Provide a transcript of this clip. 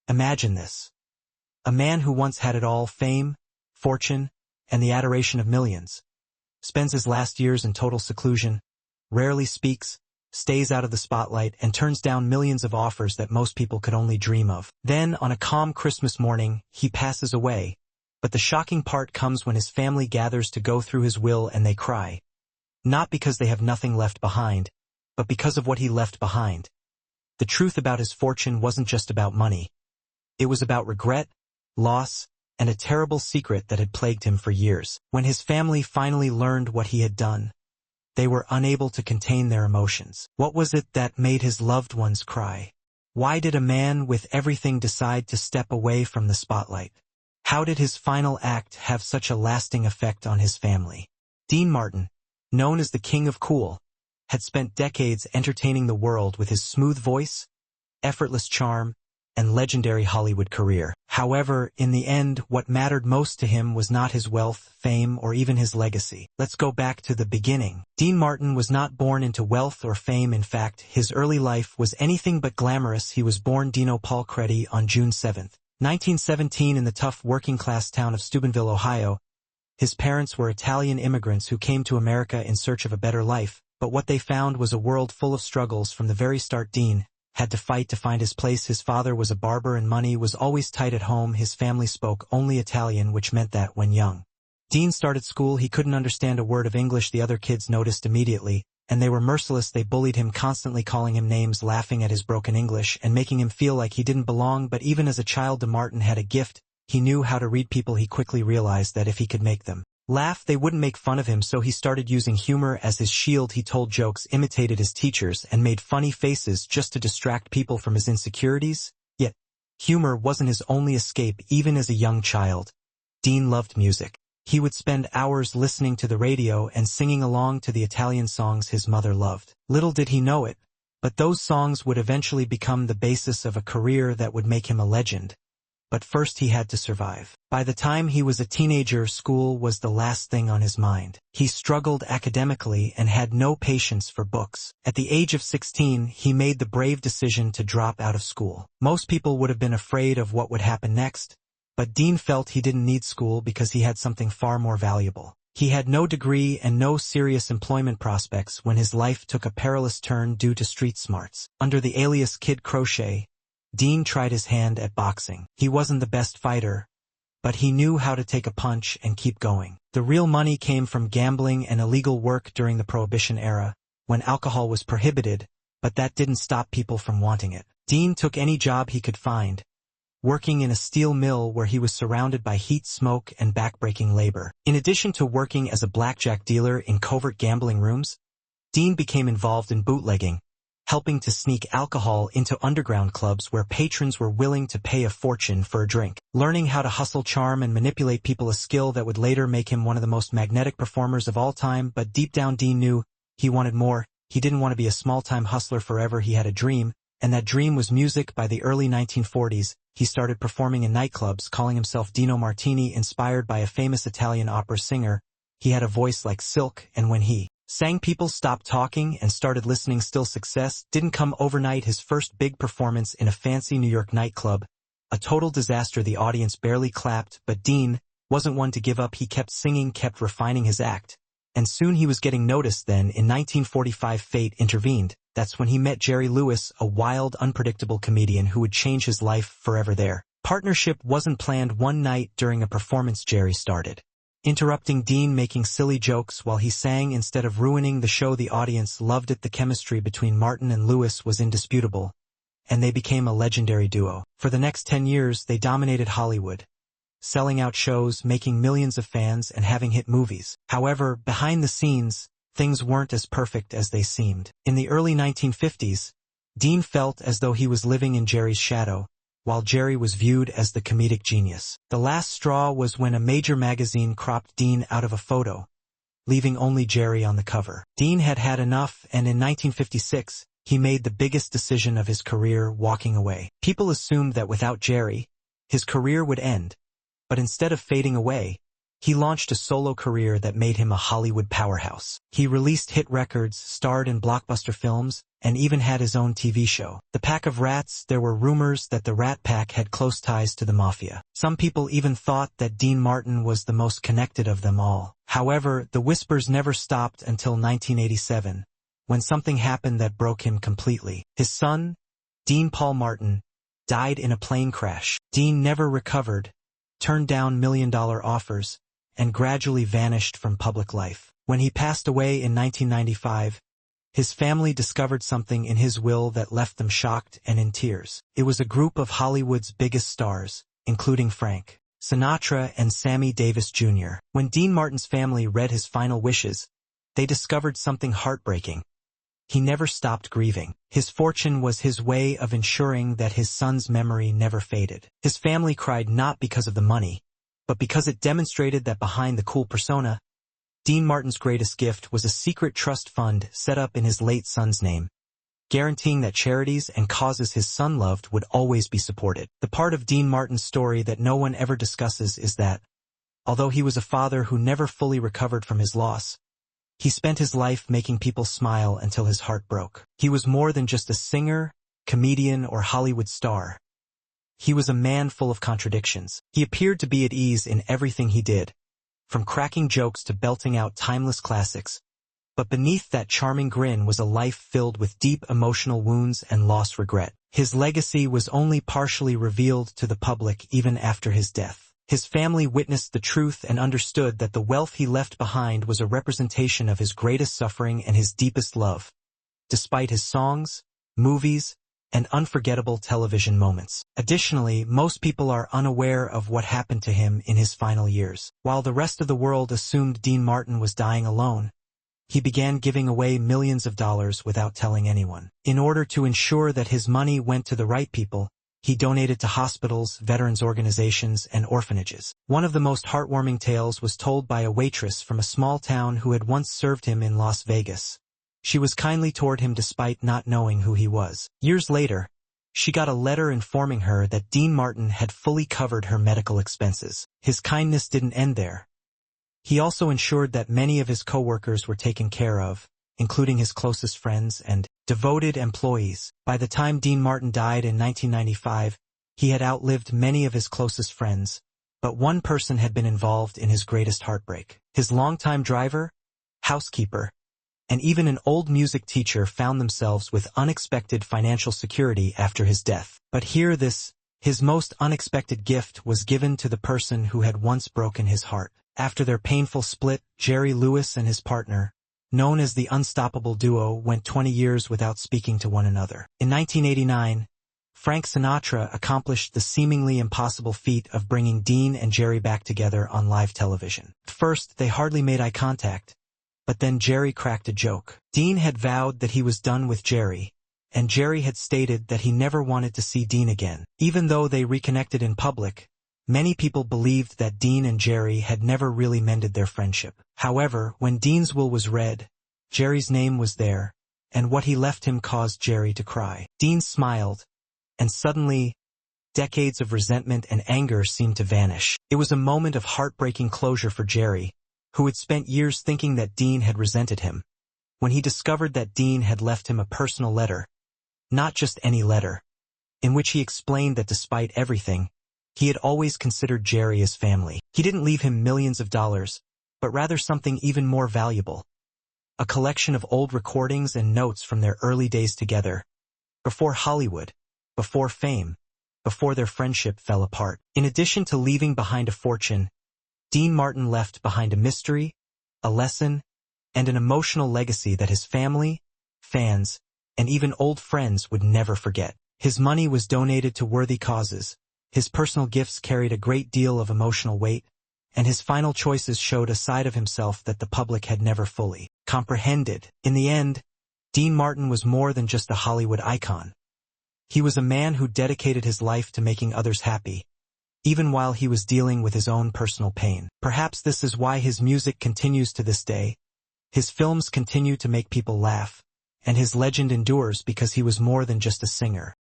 Imagine this. A man who once had it all, fame, fortune, and the adoration of millions, spends his last years in total seclusion, rarely speaks, stays out of the spotlight, and turns down millions of offers that most people could only dream of. Then, on a calm Christmas morning, he passes away. But the shocking part comes when his family gathers to go through his will and they cry. Not because they have nothing left behind, but because of what he left behind. The truth about his fortune wasn't just about money. It was about regret, loss, and a terrible secret that had plagued him for years. When his family finally learned what he had done, they were unable to contain their emotions. What was it that made his loved ones cry? Why did a man with everything decide to step away from the spotlight? How did his final act have such a lasting effect on his family? Dean Martin, known as the King of Cool, had spent decades entertaining the world with his smooth voice, effortless charm, and legendary Hollywood career. However, in the end, what mattered most to him was not his wealth, fame, or even his legacy. Let's go back to the beginning. Dean Martin was not born into wealth or fame. In fact, his early life was anything but glamorous. He was born Dino Palcredi on June 7, 1917 in the tough working-class town of Steubenville, Ohio. His parents were Italian immigrants who came to America in search of a better life, but what they found was a world full of struggles. From the very start, Dean had to fight to find his place. His father was a barber and money was always tight at home. His family spoke only Italian, which meant that when young Dean started school, he couldn't understand a word of English. The other kids noticed immediately, and they were merciless. They bullied him, constantly calling him names, laughing at his broken English, and making him feel like he didn't belong. But even as a child, De Martin had a gift. He knew how to read people. He quickly realized that if he could make them laugh, they wouldn't make fun of him, so he started using humor as his shield. He told jokes, imitated his teachers, and made funny faces just to distract people from his insecurities. Yet, humor wasn't his only escape. Even as a young child, Dean loved music. He would spend hours listening to the radio and singing along to the Italian songs his mother loved. Little did he know it, but those songs would eventually become the basis of a career that would make him a legend. But first he had to survive. By the time he was a teenager, school was the last thing on his mind. He struggled academically and had no patience for books. At the age of 16, he made the brave decision to drop out of school. Most people would have been afraid of what would happen next, but Dean felt he didn't need school because he had something far more valuable. He had no degree and no serious employment prospects when his life took a perilous turn due to street smarts. Under the alias Kid Crochet, Dean tried his hand at boxing. He wasn't the best fighter, but he knew how to take a punch and keep going. The real money came from gambling and illegal work during the Prohibition era, when alcohol was prohibited, but that didn't stop people from wanting it. Dean took any job he could find, working in a steel mill where he was surrounded by heat, smoke, and backbreaking labor. In addition to working as a blackjack dealer in covert gambling rooms, Dean became involved in bootlegging, helping to sneak alcohol into underground clubs where patrons were willing to pay a fortune for a drink. Learning how to hustle, charm, and manipulate people, a skill that would later make him one of the most magnetic performers of all time. But deep down, Dean knew he wanted more. He didn't want to be a small-time hustler forever. He had a dream, and that dream was music. By the early 1940s, he started performing in nightclubs, calling himself Dino Martini, inspired by a famous Italian opera singer. He had a voice like silk, and when he sang, people stopped talking and started listening. Still, success didn't come overnight. His first big performance in a fancy New York nightclub, a total disaster. The audience barely clapped, but Dean wasn't one to give up. He kept singing, kept refining his act, and soon he was getting noticed. Then, in 1945, fate intervened. That's when he met Jerry Lewis, a wild, unpredictable comedian who would change his life forever. Their partnership wasn't planned. One night during a performance, Jerry started interrupting Dean, making silly jokes while he sang instead of ruining the show. The audience loved it. The chemistry between Martin and Lewis was indisputable, and they became a legendary duo. For the next 10 years, they dominated Hollywood, selling out shows, making millions of fans, and having hit movies. However, behind the scenes, things weren't as perfect as they seemed. In the early 1950s, Dean felt as though he was living in Jerry's shadow, while Jerry was viewed as the comedic genius. The last straw was when a major magazine cropped Dean out of a photo, leaving only Jerry on the cover. Dean had had enough, and in 1956, he made the biggest decision of his career, walking away. People assumed that without Jerry, his career would end, but instead of fading away, he launched a solo career that made him a Hollywood powerhouse. He released hit records, starred in blockbuster films, and even had his own TV show. The Pack of Rats. There were rumors that the Rat Pack had close ties to the mafia. Some people even thought that Dean Martin was the most connected of them all. However, the whispers never stopped until 1987, when something happened that broke him completely. His son, Dean Paul Martin, died in a plane crash. Dean never recovered, turned down million-dollar offers, and gradually vanished from public life. When he passed away in 1995, his family discovered something in his will that left them shocked and in tears. It was a group of Hollywood's biggest stars, including Frank Sinatra and Sammy Davis Jr. When Dean Martin's family read his final wishes, they discovered something heartbreaking. He never stopped grieving. His fortune was his way of ensuring that his son's memory never faded. His family cried not because of the money, but because it demonstrated that behind the cool persona, Dean Martin's greatest gift was a secret trust fund set up in his late son's name, guaranteeing that charities and causes his son loved would always be supported. The part of Dean Martin's story that no one ever discusses is that, although he was a father who never fully recovered from his loss, he spent his life making people smile until his heart broke. He was more than just a singer, comedian, or Hollywood star. He was a man full of contradictions. He appeared to be at ease in everything he did, from cracking jokes to belting out timeless classics. But beneath that charming grin was a life filled with deep emotional wounds and lost regret. His legacy was only partially revealed to the public even after his death. His family witnessed the truth and understood that the wealth he left behind was a representation of his greatest suffering and his deepest love, despite his songs, movies, and unforgettable television moments. Additionally, most people are unaware of what happened to him in his final years. While the rest of the world assumed Dean Martin was dying alone, he began giving away millions of dollars without telling anyone. In order to ensure that his money went to the right people, he donated to hospitals, veterans organizations, and orphanages. One of the most heartwarming tales was told by a waitress from a small town who had once served him in Las Vegas. She was kindly toward him despite not knowing who he was. Years later, she got a letter informing her that Dean Martin had fully covered her medical expenses. His kindness didn't end there. He also ensured that many of his co-workers were taken care of, including his closest friends and devoted employees. By the time Dean Martin died in 1995, he had outlived many of his closest friends, but one person had been involved in his greatest heartbreak. His longtime driver, housekeeper, and even an old music teacher found themselves with unexpected financial security after his death. But his most unexpected gift was given to the person who had once broken his heart. After their painful split, Jerry Lewis and his partner, known as the Unstoppable Duo, went 20 years without speaking to one another. In 1989, Frank Sinatra accomplished the seemingly impossible feat of bringing Dean and Jerry back together on live television. At first, they hardly made eye contact, but then Jerry cracked a joke. Dean had vowed that he was done with Jerry, and Jerry had stated that he never wanted to see Dean again. Even though they reconnected in public, many people believed that Dean and Jerry had never really mended their friendship. However, when Dean's will was read, Jerry's name was there, and what he left him caused Jerry to cry. Dean smiled, and suddenly, decades of resentment and anger seemed to vanish. It was a moment of heartbreaking closure for Jerry, who had spent years thinking that Dean had resented him. When he discovered that Dean had left him a personal letter, not just any letter, in which he explained that despite everything, he had always considered Jerry as family. He didn't leave him millions of dollars, but rather something even more valuable. A collection of old recordings and notes from their early days together, before Hollywood, before fame, before their friendship fell apart. In addition to leaving behind a fortune, Dean Martin left behind a mystery, a lesson, and an emotional legacy that his family, fans, and even old friends would never forget. His money was donated to worthy causes, his personal gifts carried a great deal of emotional weight, and his final choices showed a side of himself that the public had never fully comprehended. In the end, Dean Martin was more than just a Hollywood icon. He was a man who dedicated his life to making others happy, even while he was dealing with his own personal pain. Perhaps this is why his music continues to this day. His films continue to make people laugh, and his legend endures because he was more than just a singer.